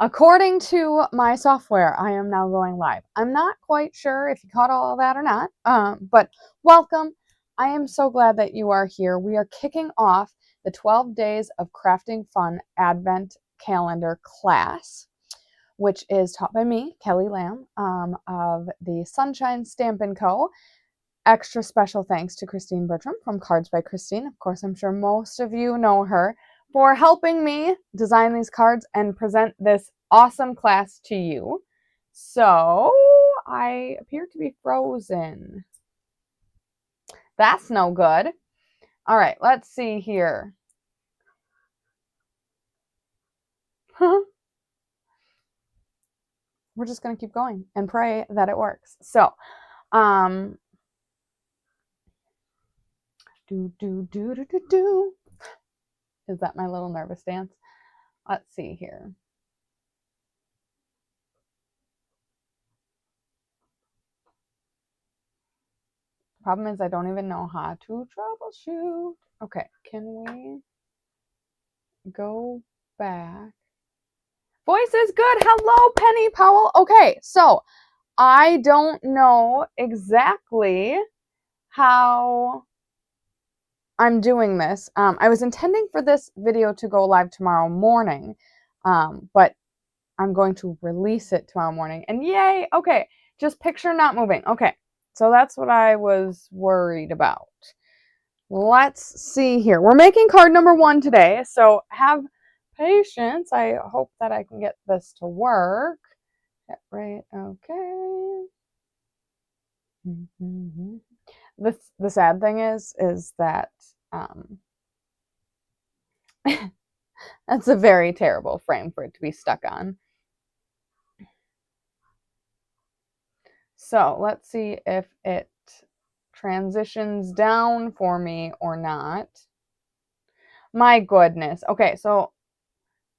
According to my software, I am now going live. I'm not quite sure if you caught all of that or not, but welcome. I am so glad that you are here. We are kicking off the 12 Days of Crafting Fun Advent Calendar class, which is taught by me, Kelly Lamb, of the Sunshine Stampin Co. Extra special thanks to Christine Bertram from Cards by Christine. Of course, I'm sure most of you know her for helping me design these cards and present this awesome class to you. So I appear to be frozen. That's no good. All right, let's see here. We're just going to keep going and pray that it works. So, Is that my little nervous dance? Let's see here. Problem is I don't even know how to troubleshoot. Okay, can we go back? Voice is good. Hello, Penny Powell. Okay, so I don't know exactly how I'm doing this. I was intending for this video to go live tomorrow morning, but I'm going to release it tomorrow morning. And yay, okay, just picture not moving. Okay, so that's what I was worried about. Let's see here. We're making card number 1 today, so have patience. I hope that I can get this to work. Right, okay. The sad thing is that that's a very terrible frame for it to be stuck on. So let's see if it transitions down for me or not. My goodness. Okay, so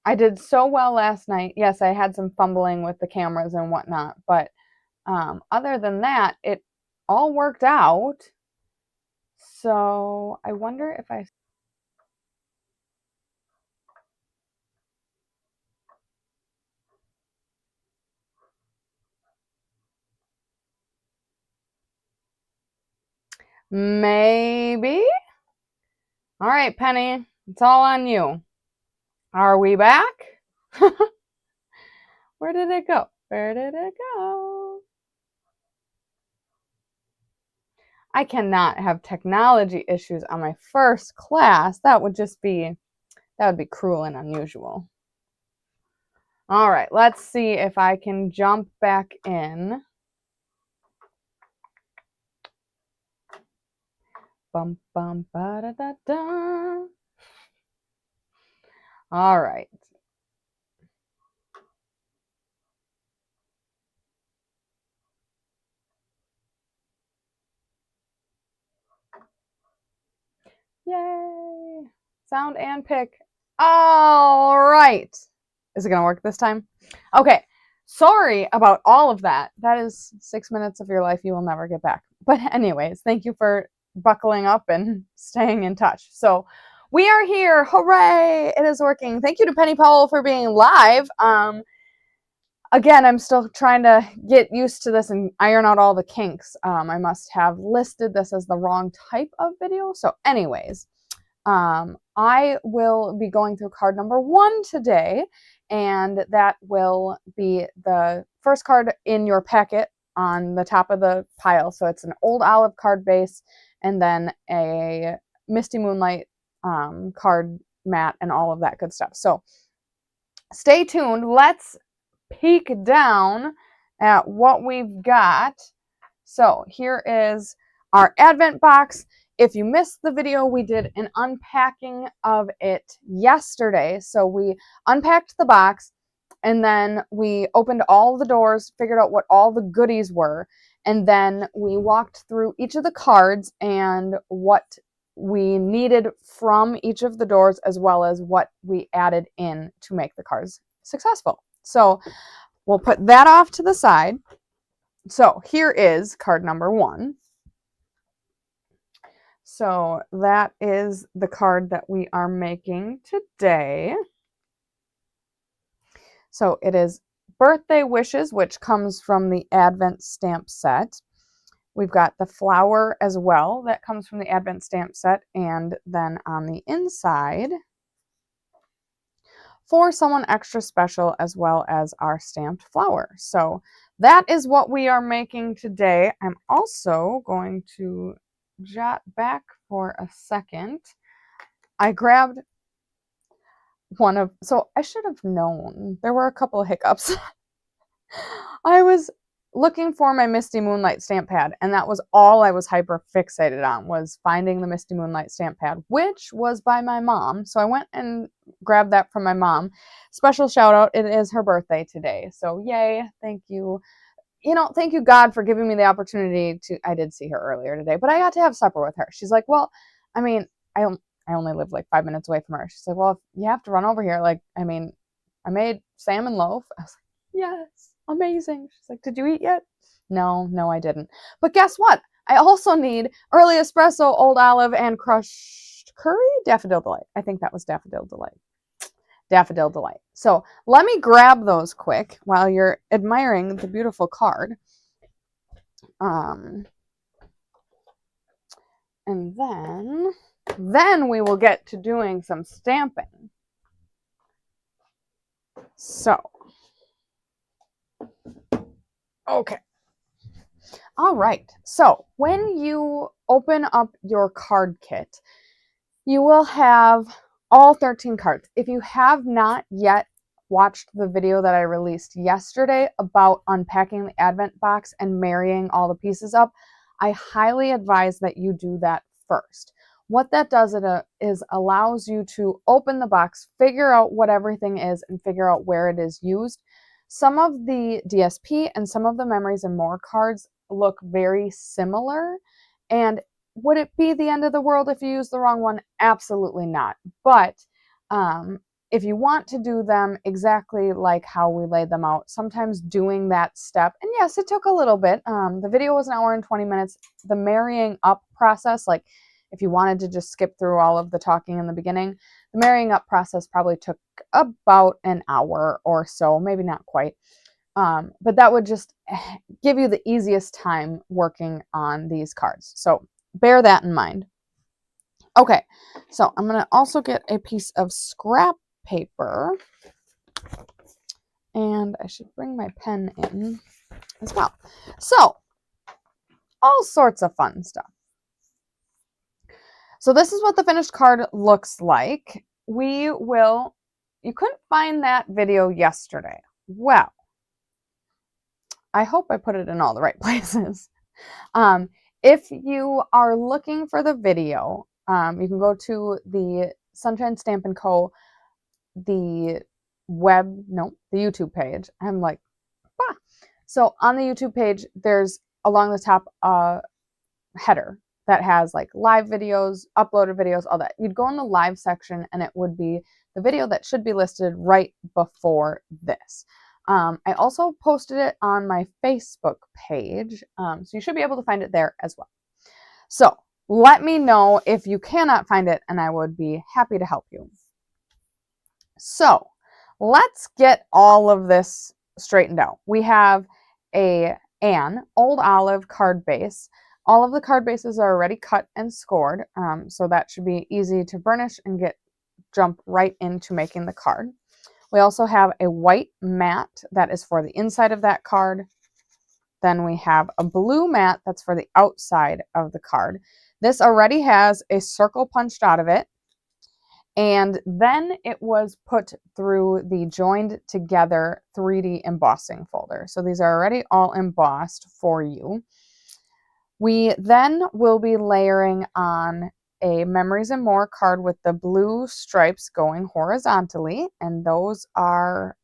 I did so well last night. Yes, I had some fumbling with the cameras and whatnot, but other than that, it all worked out. So I wonder if I... Maybe? All right, Penny, it's all on you. Are we back? Where did it go? Where did it go? I cannot have technology issues on my first class. That would be cruel and unusual. All right, let's see if I can jump back in. Bum, bum, ba, da, da, da. All right. Yay. Sound and pick. All right. Is it going to work this time? Okay. Sorry about all of that. That is 6 minutes of your life you will never get back. But anyways, thank you for buckling up and staying in touch. So we are here. Hooray. It is working. Thank you to Penny Powell for being live. Again, I'm still trying to get used to this and iron out all the kinks. I must have listed this as the wrong type of video. So anyways, I will be going through card number 1 today, and that will be the first card in your packet on the top of the pile. So it's an old olive card base, and then a Misty Moonlight card mat and all of that good stuff. So stay tuned. Let's peek down at what we've got. So here is our Advent box. If you missed the video, we did an unpacking of it yesterday. So we unpacked the box, and then we opened all the doors, figured out what all the goodies were, and then we walked through each of the cards and what we needed from each of the doors, as well as what we added in to make the cards successful. So we'll put that off to the side. So here is card number 1. So that is the card that we are making today. So it is Birthday Wishes, which comes from the Advent stamp set. We've got the flower as well that comes from the Advent stamp set. And then on the inside, for someone extra special, as well as our stamped flower. So that is what we are making today. I'm also going to jot back for a second. I grabbed so I should have known. There were a couple of hiccups. I was looking for my Misty Moonlight stamp pad, and that was all I was hyper fixated on, was finding the Misty Moonlight stamp pad, which was by my mom. So I went and grabbed that from my mom. Special shout out, it is her birthday today. So yay, thank you. Thank you, God, for giving me the opportunity I did see her earlier today, but I got to have supper with her. She's like, well, I mean, I only live like 5 minutes away from her. She's like, well, if you have to run over here, I made salmon loaf. I was like, yes, amazing. She's like, did you eat yet? No, I didn't. But guess what? I also need early espresso, old olive, and crushed curry? Daffodil Delight. I think that was Daffodil Delight. Daffodil Delight. So let me grab those quick while you're admiring the beautiful card. And then we will get to doing some stamping. So, okay. All right. So when you open up your card kit, you will have all 13 cards. If you have not yet watched the video that I released yesterday about unpacking the Advent box and marrying all the pieces up, I highly advise that you do that first. What that does is allows you to open the box, figure out what everything is, and figure out where it is used. Some of the DSP and some of the Memories and More cards look very similar, and would it be the end of the world if you use the wrong one? Absolutely not. But if you want to do them exactly like how we laid them out, sometimes doing that step, and yes, it took a little bit. The video was 1 hour and 20 minutes. The marrying up process, like if you wanted to just skip through all of the talking in the beginning, the marrying up process probably took about an hour or so, maybe not quite. But that would just give you the easiest time working on these cards. So bear that in mind. Okay, so I'm going to also get a piece of scrap paper, and I should bring my pen in as well. So, all sorts of fun stuff. So this is what the finished card looks like. You couldn't find that video yesterday. Well, I hope I put it in all the right places. If you are looking for the video, you can go to the Sunshine Stampin Co, the YouTube page. I'm like, bah. So on the YouTube page, there's along the top a header that has like live videos, uploaded videos, all that. You'd go in the live section and it would be the video that should be listed right before this. I also posted it on my Facebook page, so you should be able to find it there as well. So let me know if you cannot find it, and I would be happy to help you. So let's get all of this straightened out. We have an old olive card base. All of the card bases are already cut and scored, so that should be easy to burnish and jump right into making the card. We also have a white mat that is for the inside of that card. Then we have a blue mat that's for the outside of the card. This already has a circle punched out of it, and then it was put through the joined together 3D embossing folder. So these are already all embossed for you. We then will be layering on a Memories and More card with the blue stripes going horizontally, and those are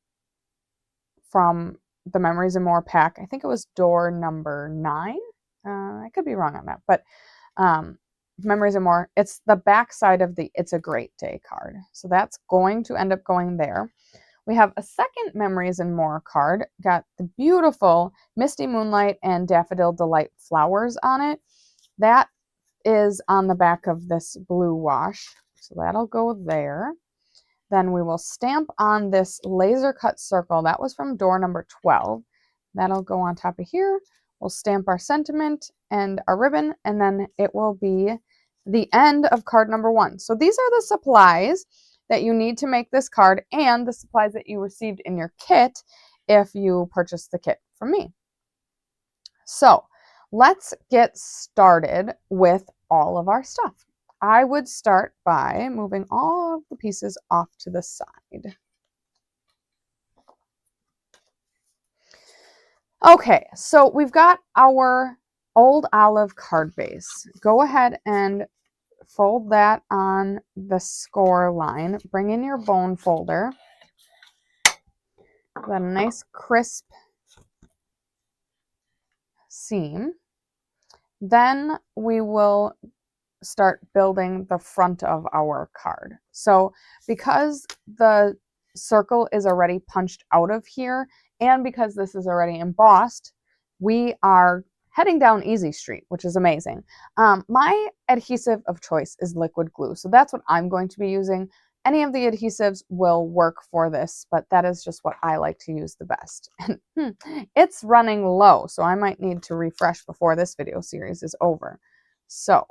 from the Memories and More pack. I think it was door number 9. I could be wrong on that, but Memories and More, it's the back side of the It's a Great Day card. So that's going to end up going there. We have a second Memories and More card, got the beautiful Misty Moonlight and Daffodil Delight flowers on it. That is on the back of this blue wash, so that'll go there. Then we will stamp on this laser cut circle. That was from door number 12. That'll go on top of here. We'll stamp our sentiment and our ribbon, and then it will be the end of card number 1. So these are the supplies that you need to make this card and the supplies that you received in your kit if you purchased the kit from me. So let's get started with all of our stuff. I would start by moving all of the pieces off to the side. Okay, so we've got our old olive card base. Go ahead and fold that on the score line. Bring in your bone folder. Got a nice crisp seam. Then we will start building the front of our card. So because the circle is already punched out of here, and because this is already embossed, we are heading down Easy Street, which is amazing. My adhesive of choice is liquid glue, so that's what I'm going to be using. Any of the adhesives will work for this, but that is just what I like to use the best. It's running low, so I might need to refresh before this video series is over. So,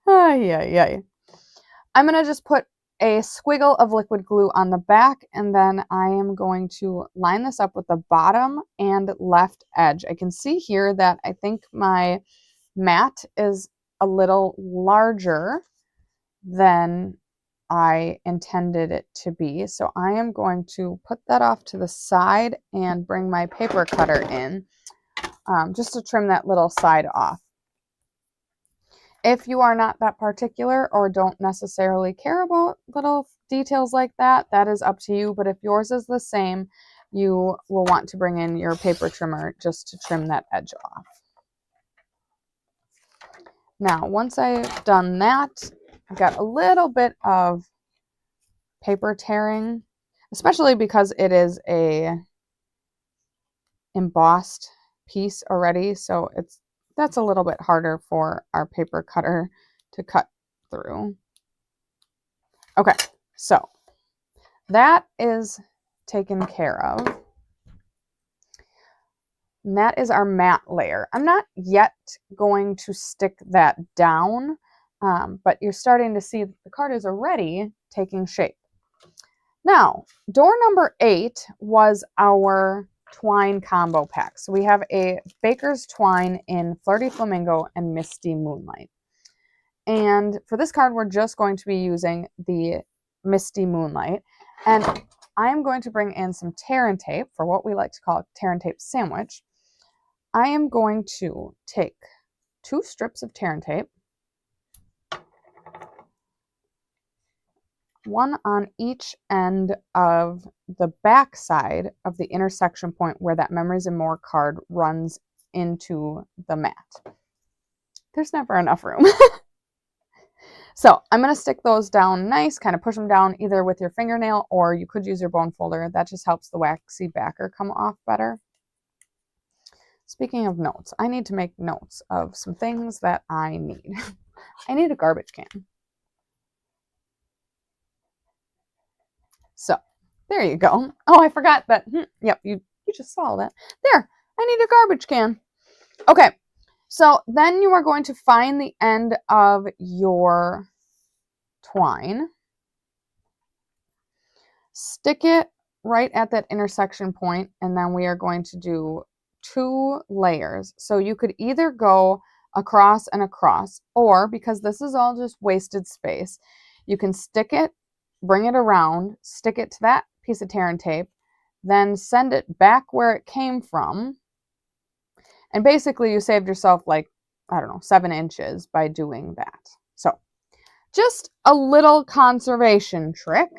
I'm going to just put a squiggle of liquid glue on the back, and then I am going to line this up with the bottom and left edge. I can see here that I think my mat is a little larger than I intended it to be. So I am going to put that off to the side and bring my paper cutter in just to trim that little side off. If you are not that particular or don't necessarily care about little details like that, that is up to you. But if yours is the same, you will want to bring in your paper trimmer just to trim that edge off. Now, once I've done that, I've got a little bit of paper tearing, especially because it is a embossed piece already. So that's a little bit harder for our paper cutter to cut through. Okay, so that is taken care of. And that is our matte layer. I'm not yet going to stick that down, but you're starting to see that the card is already taking shape. Now, door number 8 was our twine combo pack. So we have a baker's twine in Flirty Flamingo and Misty Moonlight. And for this card, we're just going to be using the Misty Moonlight. And I'm going to bring in some tear and tape for what we like to call a tear and tape sandwich. I am going to take 2 strips of tear and tape, one on each end of the back side of the intersection point where that Memories and More card runs into the mat. There's never enough room. So I'm going to stick those down nice, kind of push them down either with your fingernail, or you could use your bone folder. That just helps the waxy backer come off better. Speaking of notes, I need to make notes of some things that I need. I need a garbage can. So there you go. Oh, I forgot that. Yep, you just saw that. There, I need a garbage can. Okay, so then you are going to find the end of your twine. Stick it right at that intersection point, and then we are going to do 2 layers. So you could either go across and across, or because this is all just wasted space, you can stick it, bring it around, stick it to that piece of tear and tape, then send it back where it came from. And basically you saved yourself like, I don't know, 7 inches by doing that. So just a little conservation trick.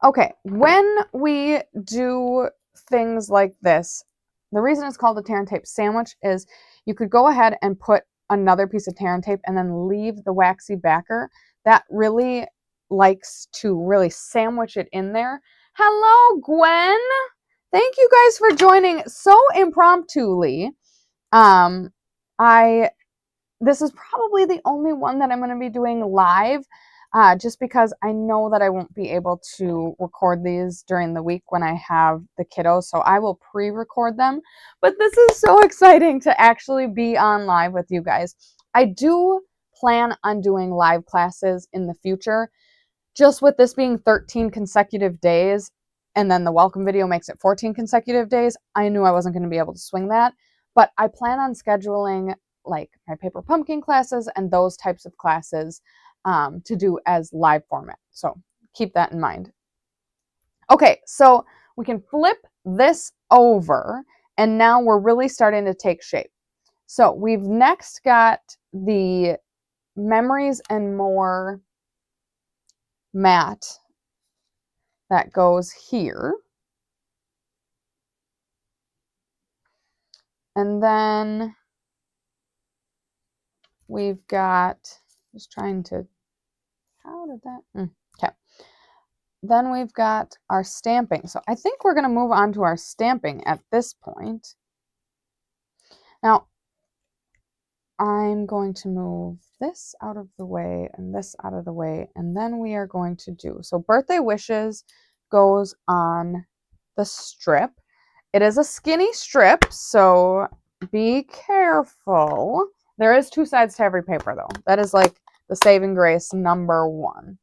Okay, when we do things like this, the reason it's called a tear and tape sandwich is you could go ahead and put another piece of tear and tape and then leave the waxy backer. That really likes to really sandwich it in there. Hello, Gwen. Thank you guys for joining so impromptuly. I this is probably the only one that I'm going to be doing live, just because I know that I won't be able to record these during the week when I have the kiddos, so I will pre-record them. But this is so exciting to actually be on live with you guys. I do plan on doing live classes in the future. Just with this being 13 consecutive days, and then the welcome video makes it 14 consecutive days, I knew I wasn't going to be able to swing that. But I plan on scheduling like my paper pumpkin classes and those types of classes to do as live format. So keep that in mind. Okay, so we can flip this over, and now we're really starting to take shape. So we've next got the Memories and More mat that goes here. And then we've got, just trying to, how did that, okay. Then we've got our stamping. So I think we're going to move on to our stamping at this point. Now, I'm going to move this out of the way and this out of the way, and then we are going to do, so Birthday Wishes goes on the strip. It is a skinny strip, so be careful. There is two sides to every paper, though. That is like the saving grace number one.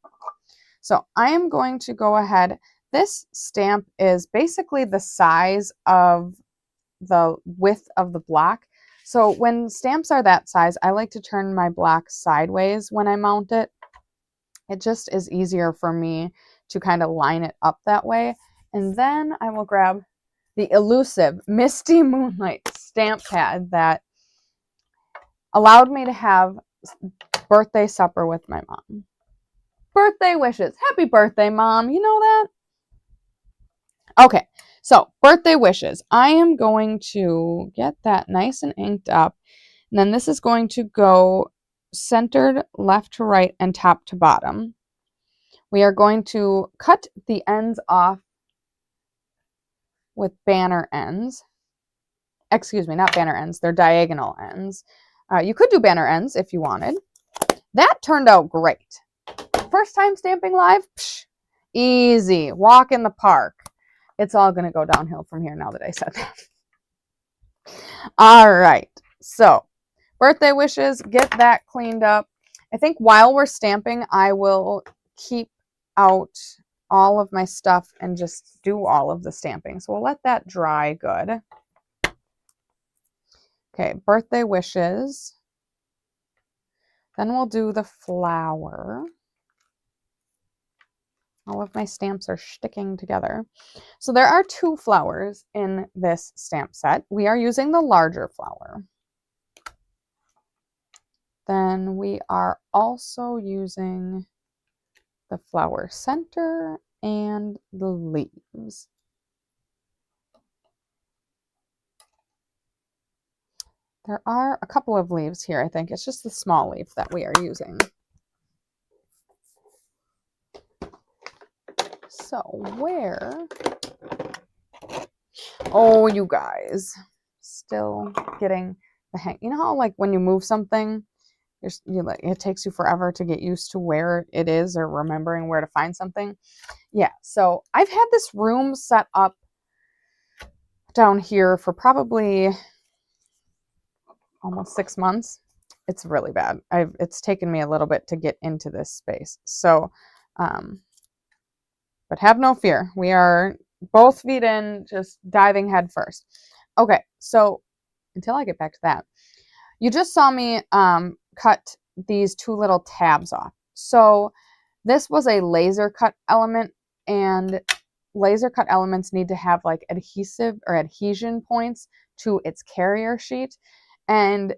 So I am going to go ahead. This stamp is basically the size of the width of the block. So when stamps are that size, I like to turn my block sideways when I mount it. It just is easier for me to kind of line it up that way. And then I will grab the elusive Misty Moonlight stamp pad that allowed me to have birthday supper with my mom. Birthday wishes. Happy birthday, Mom. You know that? Okay, so birthday wishes. I am going to get that nice and inked up. And then this is going to go centered left to right and top to bottom. We are going to cut the ends off with banner ends. Excuse me, not banner ends. They're diagonal ends. You could do banner ends if you wanted. That turned out great. First time stamping live? Psh, easy. Walk in the park. It's all going to go downhill from here now that I said that. All right. So, birthday wishes, get that cleaned up. I think while we're stamping, I will keep out all of my stuff and just do all of the stamping. So we'll let that dry good. Okay, birthday wishes. Then we'll do the flower. All of my stamps are sticking together. So there are two flowers in this stamp set. We are using the larger flower. Then we are also using the flower center and the leaves. There are a couple of leaves here, I think. It's just the small leaf that we are using. So where? Oh, you guys. Still getting the hang. You know how like when you move something, it takes you forever to get used to where it is or remembering where to find something? Yeah, so I've had this room set up down here for probably almost 6 months. It's really bad. It's taken me a little bit to get into this space. So, but have no fear. We are both feet in, just diving head first. Okay, so until I get back to that, you just saw me cut these two little tabs off. So this was a laser cut element, and laser cut elements need to have like adhesive or adhesion points to its carrier sheet. And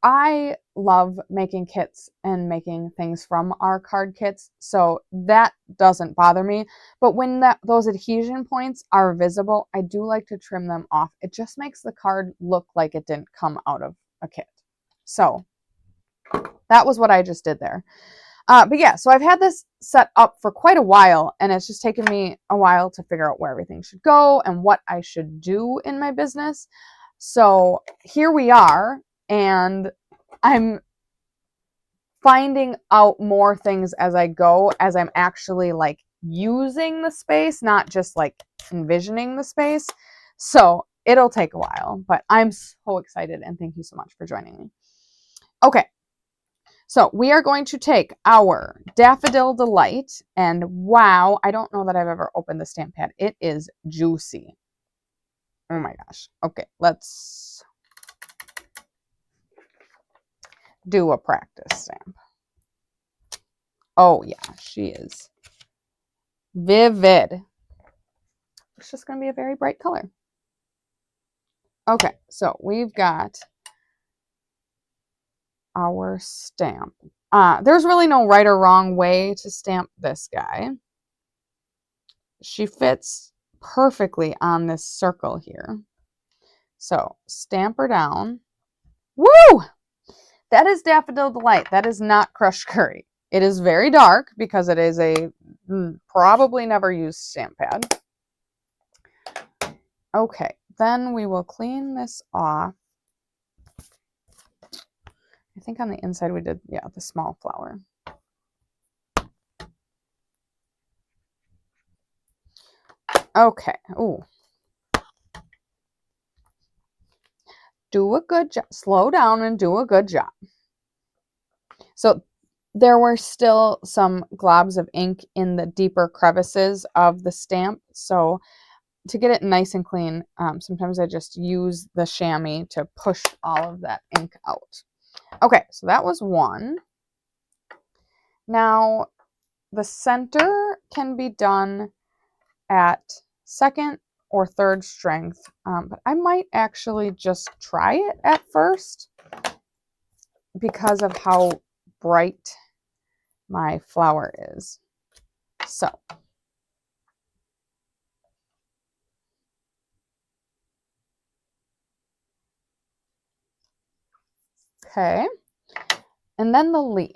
I love making kits and making things from our card kits, so that doesn't bother me. But when those adhesion points are visible, I do like to trim them off. It just makes the card look like it didn't come out of a kit. So that was what I just did there. But yeah, so I've had this set up for quite a while, and it's just taken me a while to figure out where everything should go and what I should do in my business. So here we are, and I'm finding out more things as I go, as I'm actually like using the space, not just like envisioning the space. So it'll take a while, but I'm so excited, and thank you so much for joining me. Okay, so we are going to take our Daffodil Delight, and wow, I don't know that I've ever opened the stamp pad. It is juicy. Oh my gosh. Okay, let's do a practice stamp. Oh yeah, she is vivid. It's just going to be a very bright color. Okay, so we've got our stamp. There's really no right or wrong way to stamp this guy. She fits perfectly on this circle here. So stamp her down. Woo! That is Daffodil Delight. That is not Crushed Curry. It is very dark because it is a probably never used stamp pad. Okay, then we will clean this off. I think on the inside we did, yeah, the small flower. Okay. Ooh. Do a good job. Slow down and do a good job. So there were still some globs of ink in the deeper crevices of the stamp. So to get it nice and clean, sometimes I just use the chamois to push all of that ink out. Okay, so that was one. Now the center can be done at second or third strength, but I might actually just try it at first because of how bright my flower is. So okay, and then the leaf.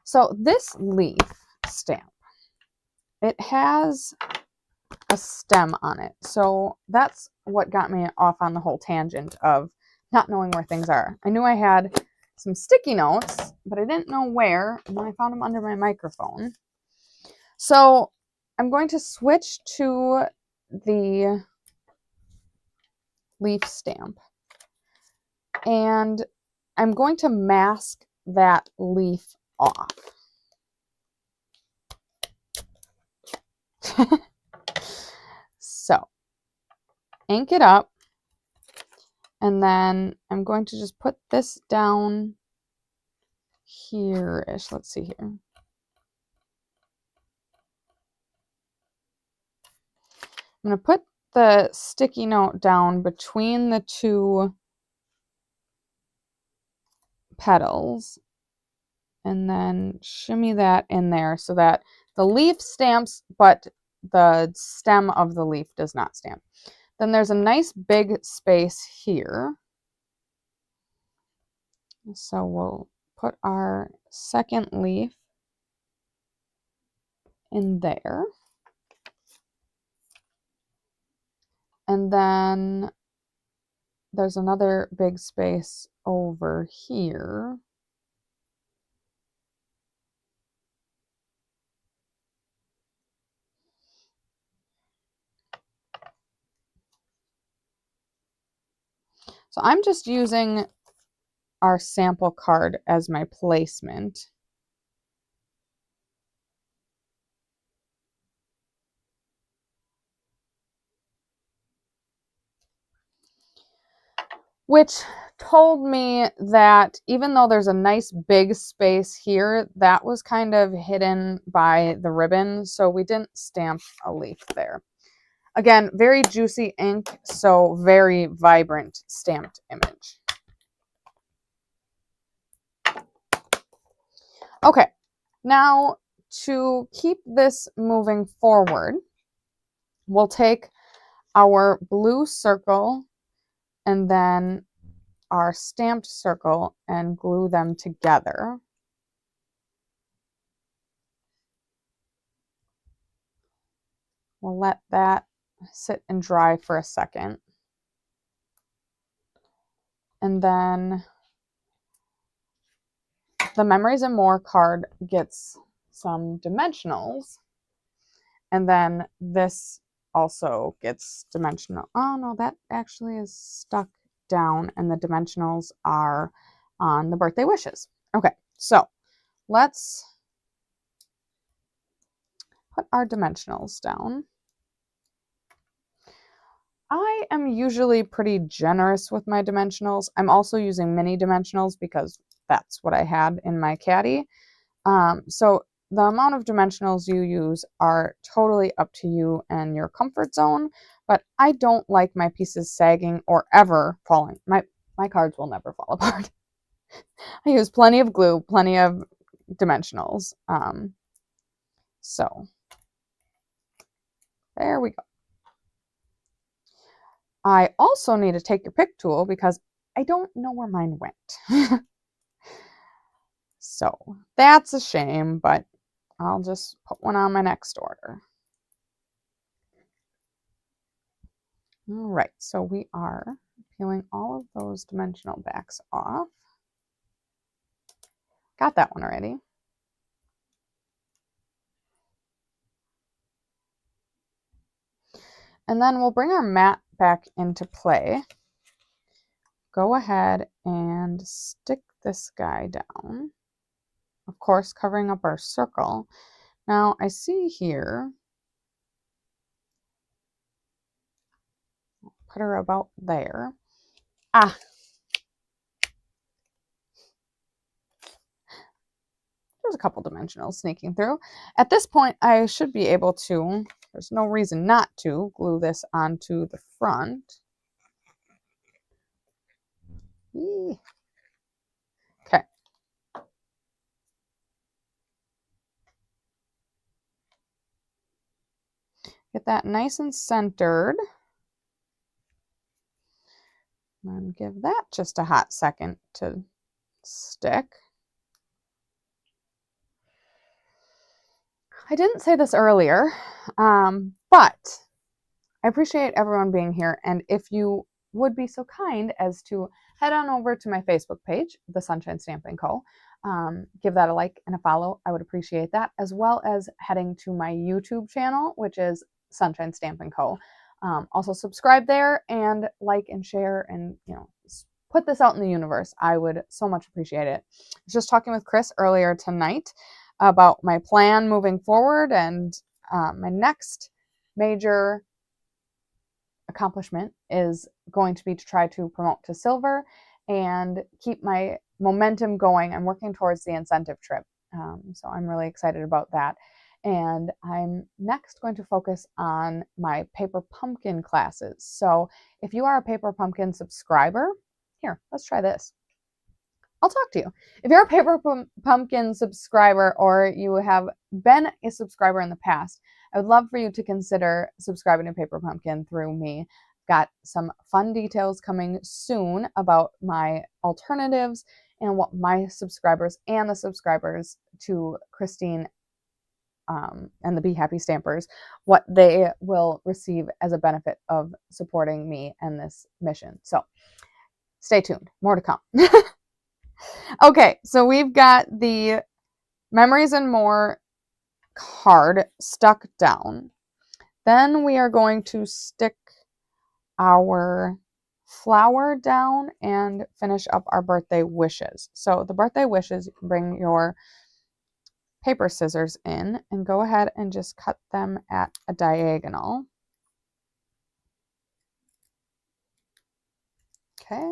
So this leaf stamp, it has a stem on it. So that's what got me off on the whole tangent of not knowing where things are. I knew I had some sticky notes, but I didn't know where, and then I found them under my microphone. So I'm going to switch to the leaf stamp, and I'm going to mask that leaf off. So ink it up, and then I'm going to just put this down here-ish. Let's see here. I'm going to put the sticky note down between the two petals, and then shimmy that in there so that the leaf stamps, but the stem of the leaf does not stamp. Then there's a nice big space here. So we'll put our second leaf in there. And then there's another big space over here. So I'm just using our sample card as my placement. Which told me that even though there's a nice big space here, that was kind of hidden by the ribbon, so we didn't stamp a leaf there. Again, very juicy ink, so very vibrant stamped image. Okay, now to keep this moving forward, we'll take our blue circle and then our stamped circle and glue them together. We'll let that sit and dry for a second. And then the Memories and More card gets some dimensionals, and then this also gets dimensional. Oh no, that actually is stuck down, and the dimensionals are on the birthday wishes. Okay, so let's put our dimensionals down. I am usually pretty generous with my dimensionals. I'm also using mini dimensionals because that's what I had in my caddy. So the amount of dimensionals you use are totally up to you and your comfort zone, but I don't like my pieces sagging or ever falling. My cards will never fall apart. I use plenty of glue, plenty of dimensionals. So there we go. I also need to take your pick tool because I don't know where mine went. So that's a shame, but I'll just put one on my next order. All right, so we are peeling all of those dimensional backs off. Got that one already. And then we'll bring our mat back into play. Go ahead and stick this guy down. Of course, covering up our circle. Now I see here, put her about there. Ah, there's a couple dimensionals sneaking through. At this point, I should be able to, there's no reason not to, glue this onto the front. Eee. Okay. Get that nice and centered. And give that just a hot second to stick. I didn't say this earlier, but I appreciate everyone being here. And if you would be so kind as to head on over to my Facebook page, the Sunshine Stampin Co. Give that a like and a follow. I would appreciate that, as well as heading to my YouTube channel, which is Sunshine Stampin Co. Also subscribe there and like and share and put this out in the universe. I would so much appreciate it. I was just talking with Chris earlier tonight about my plan moving forward, and my next major accomplishment is going to be to try to promote to silver and keep my momentum going. I'm working towards the incentive trip, so I'm really excited about that. And I'm next going to focus on my paper pumpkin classes. So if you are a paper pumpkin subscriber, here, let's try this. I'll talk to you. If you're a paper pumpkin subscriber, or you have been a subscriber in the past, I would love for you to consider subscribing to Paper Pumpkin through me. Got some fun details coming soon about my alternatives and what my subscribers and the subscribers to Christine and the Be Happy Stampers, what they will receive as a benefit of supporting me and this mission. So stay tuned. More to come. Okay, so we've got the Memories and More card stuck down. Then we are going to stick our flower down and finish up our birthday wishes. So the birthday wishes, you can bring your paper scissors in and go ahead and just cut them at a diagonal. Okay.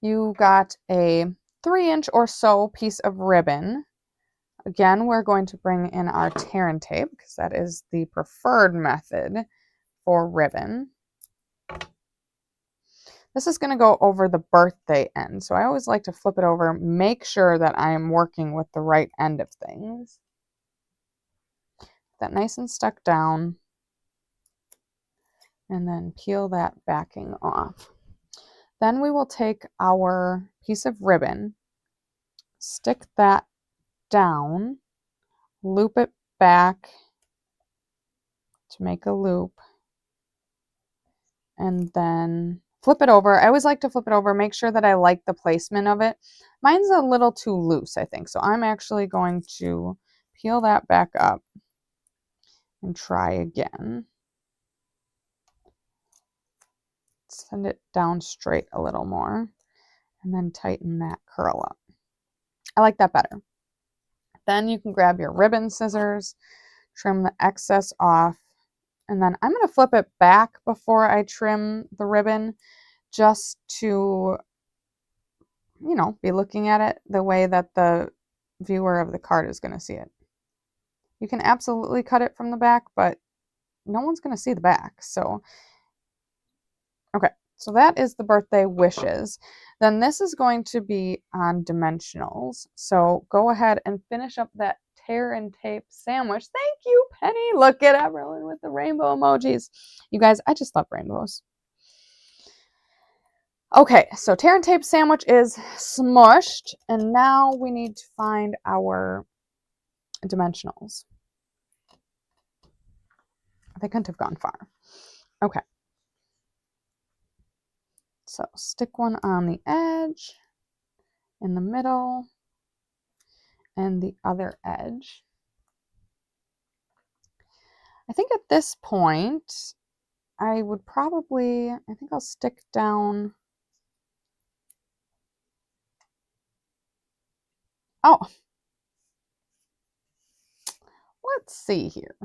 You got a 3-inch or so piece of ribbon. Again, we're going to bring in our tear and tape because that is the preferred method for ribbon. This is going to go over the birthday end, so I always like to flip it over, make sure that I am working with the right end of things. That nice and stuck down, and then peel that backing off. Then we will take our piece of ribbon, stick that down, loop it back to make a loop, and then flip it over. I always like to flip it over, make sure that I like the placement of it. Mine's a little too loose, I think. So I'm actually going to peel that back up and try again. Send it down straight a little more and then tighten that curl up. I like that better. Then you can grab your ribbon scissors, trim the excess off, and then I'm going to flip it back before I trim the ribbon just to, you know, be looking at it the way that the viewer of the card is going to see it. You can absolutely cut it from the back, but no one's going to see the back. So, okay, so that is the birthday wishes. Then this is going to be on dimensionals. So go ahead and finish up that tear and tape sandwich. Thank you, Penny. Look at everyone with the rainbow emojis. You guys, I just love rainbows. Okay, so tear and tape sandwich is smushed, and now we need to find our dimensionals. They couldn't have gone far. Okay. So stick one on the edge, in the middle, and the other edge. I think at this point, I think I'll stick down. Oh, let's see here.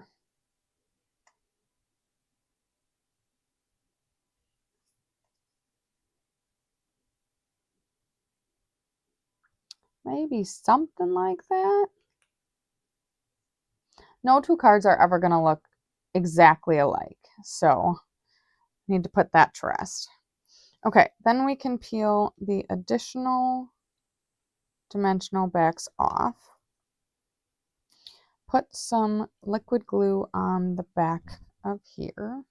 Maybe something like that. No two cards are ever going to look exactly alike, so I need to put that to rest. Okay, then we can peel the additional dimensional backs off. Put some liquid glue on the back of here.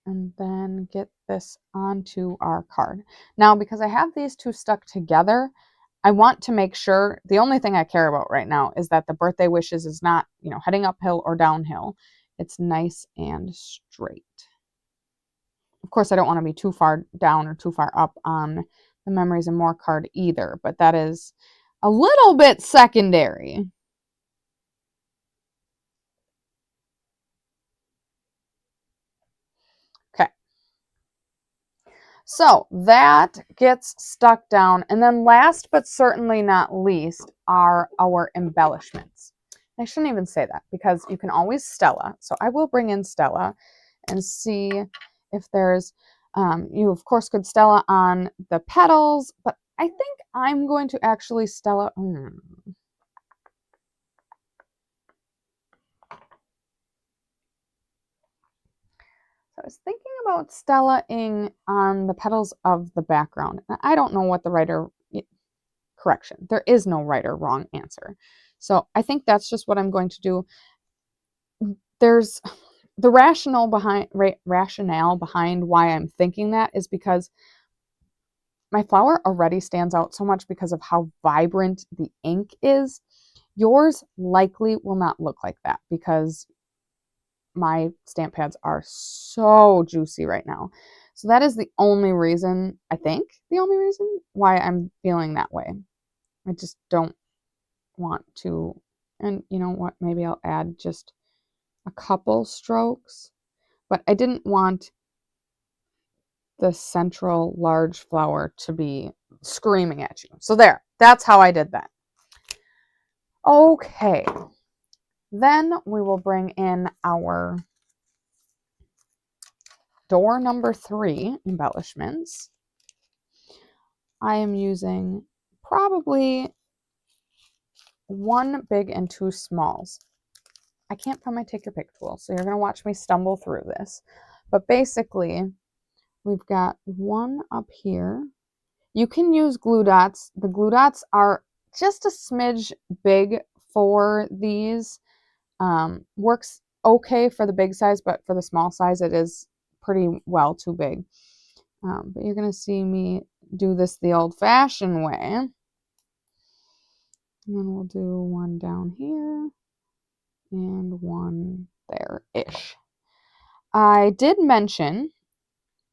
And then get this onto our card. Now, because I have these two stuck together, I want to make sure, the only thing I care about right now is that the birthday wishes is not, you know, heading uphill or downhill. It's nice and straight. Of course, I don't want to be too far down or too far up on the Memories and More card either, but that is a little bit secondary. Okay. So that gets stuck down. And then last but certainly not least are our embellishments. I shouldn't even say that because you can always Stella. So I will bring in Stella and see if there's, you of course could Stella on the petals, but I think I'm going to actually Stella. I was thinking about Stella-ing on the petals of the background. I don't know what the correction. There is no right or wrong answer. So I think that's just what I'm going to do. There's the rationale behind why I'm thinking that is because my flower already stands out so much because of how vibrant the ink is. Yours likely will not look like that because my stamp pads are so juicy right now. So that is the only reason, I think, the only reason why I'm feeling that way. I just don't want to, and you know what, maybe I'll add just a couple strokes, but I didn't want the central large flower to be screaming at you. So there, that's how I did that. Okay, then we will bring in our door number 3 embellishments. I am using probably 1 big and 2 smalls. I can't find my take your pick tool, so you're going to watch me stumble through this. But basically, we've got 1 up here. You can use glue dots. The glue dots are just a smidge big for these. Works okay for the big size, but for the small size, it is pretty well too big. But you're going to see me do this the old-fashioned way. And then we'll do 1 down here and 1 there-ish. I did mention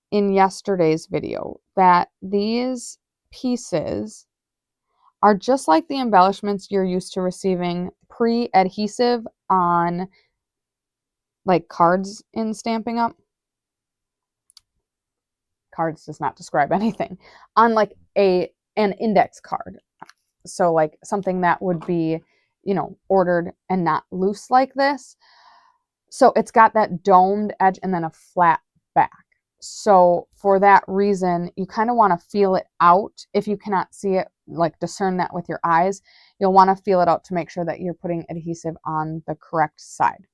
in yesterday's video that these pieces are just like the embellishments you're used to receiving pre-adhesive on like cards in Stampin' Up. Cards does not describe anything. On like an index card. So like something that would be, ordered and not loose like this. So it's got that domed edge and then a flat back. So for that reason, you kind of want to feel it out. If you cannot see it, like discern that with your eyes, you'll want to feel it out to make sure that you're putting adhesive on the correct side.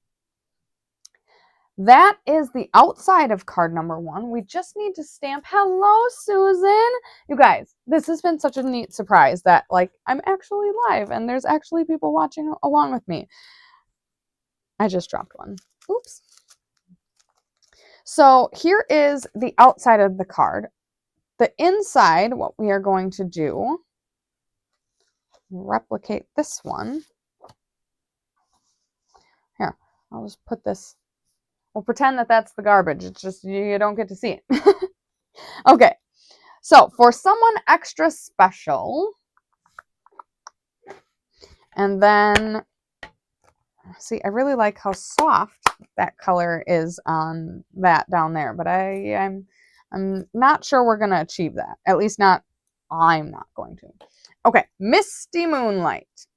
That is the outside of card number 1. We just need to stamp. Hello, Susan. You guys, this has been such a neat surprise that like I'm actually live and there's actually people watching along with me. I just dropped one. Oops. So here is the outside of the card. The inside, what we are going to do, replicate this one. Here, I'll just put this. We'll pretend that that's the garbage. It's just you don't get to see it. Okay, so for someone extra special, and then, see, I really like how soft that color is on that down there, but I'm not sure we're going to achieve that. At least not, I'm not going to. Okay, Misty Moonlight.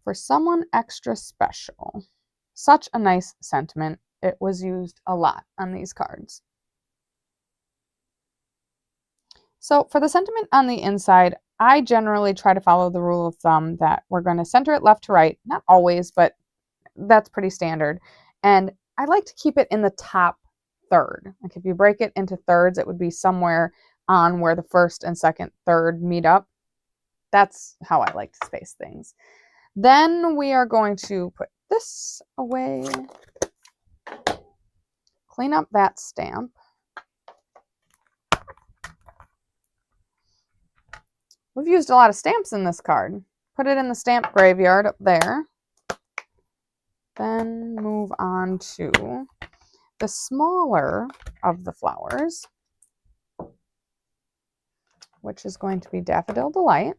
For someone extra special. Such a nice sentiment. It was used a lot on these cards. So for the sentiment on the inside, I generally try to follow the rule of thumb that we're going to center it left to right. Not always, but that's pretty standard. And I like to keep it in the top third. Like if you break it into thirds, it would be somewhere on where the first and second third meet up. That's how I like to space things. Then we are going to put this away, clean up that stamp. We've used a lot of stamps in this card. Put it in the stamp graveyard up there. Then move on to the smaller of the flowers, which is going to be Daffodil Delight.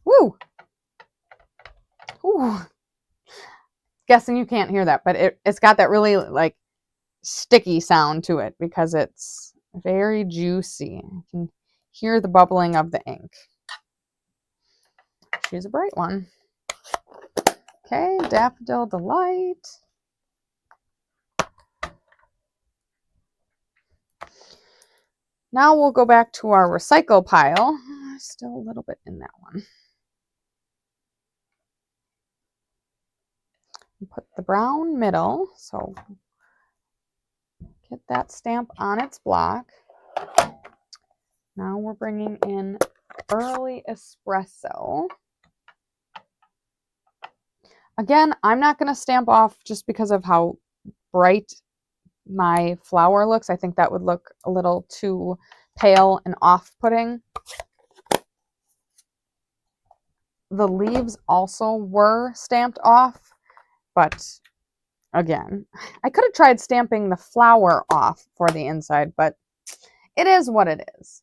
Woo! Ooh. Guessing you can't hear that, but it's got that really like sticky sound to it because it's very juicy. You can hear the bubbling of the ink. Choose a bright one. Okay, Daffodil Delight. Now we'll go back to our recycle pile. Still a little bit in that one. Put the brown middle, so get that stamp on its block. Now we're bringing in Early Espresso. Again, I'm not going to stamp off just because of how bright my flower looks. I think that would look a little too pale and off-putting. The leaves also were stamped off, but again, I could have tried stamping the flower off for the inside, but it is what it is.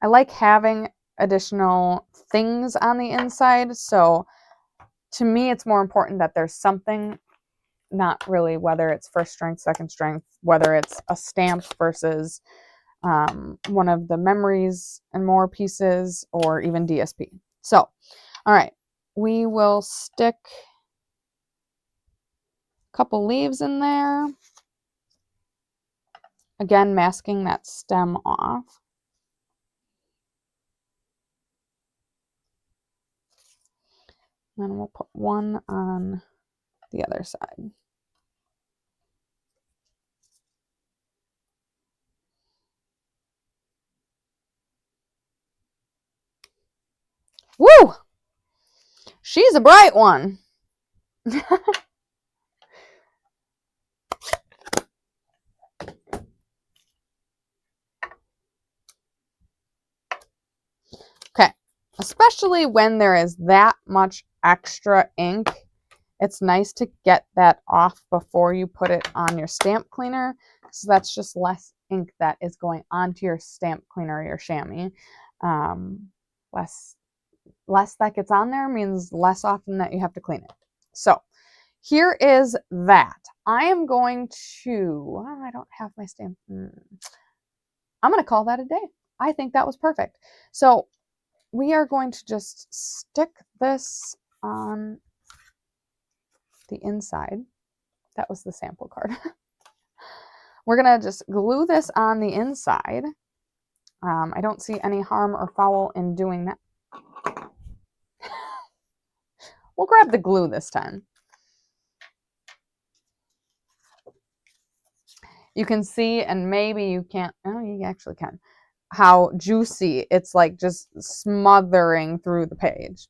I like having additional things on the inside, so to me it's more important that there's something, not really whether it's first strength, second strength, whether it's a stamp versus one of the memories and more pieces, or even DSP. So, all right, we will stick a couple leaves in there. Again, masking that stem off. Then we'll put one on the other side. Woo! She's a bright one. especially when there is that much extra ink. It's nice to get that off before you put it on your stamp cleaner, so that's just less ink that is going onto your stamp cleaner or your chamois. Less that gets on there means less often that you have to clean it. So here is that. I am going to, I don't have my stamp. I'm going to call that a day. I think that was perfect. So we are going to just stick this on the inside. That was the sample card. We're going to just glue this on the inside. I don't see any harm or foul in doing that. We'll grab the glue this time. You can see, and maybe you can't, oh, you actually can, how juicy it's like just smothering through the page.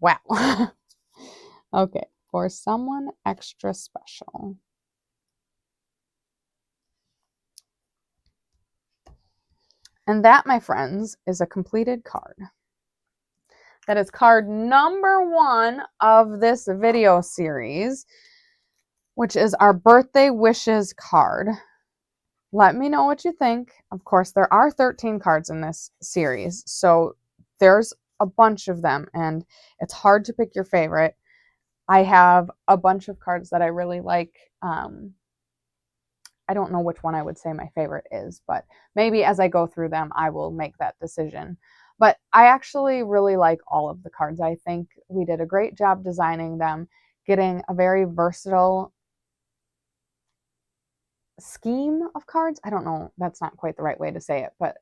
Wow. Okay, for someone extra special. And that, my friends, is a completed card. That is card number 1 of this video series, which is our birthday wishes card. Let me know what you think. Of course, there are 13 cards in this series, so there's a bunch of them, and it's hard to pick your favorite. I have a bunch of cards that I really like. I don't know which one I would say my favorite is, but maybe as I go through them, I will make that decision. But I actually really like all of the cards. I think we did a great job designing them, getting a very versatile scheme of cards. I don't know, that's not quite the right way to say it, but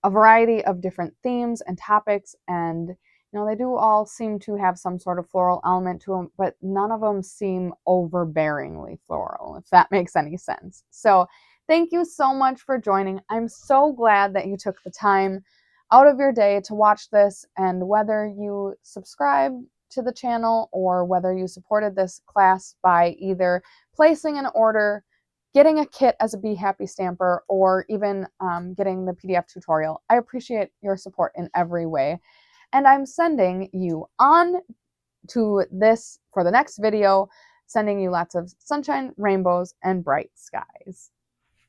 a variety of different themes and topics, and they do all seem to have some sort of floral element to them, but none of them seem overbearingly floral, if that makes any sense. So thank you so much for joining. I'm so glad that you took the time out of your day to watch this, and whether you subscribe to the channel or whether you supported this class by either placing an order, getting a kit as a Be Happy stamper, or even getting the PDF tutorial, I appreciate your support in every way. And I'm sending you on to this for the next video, sending you lots of sunshine, rainbows, and bright skies.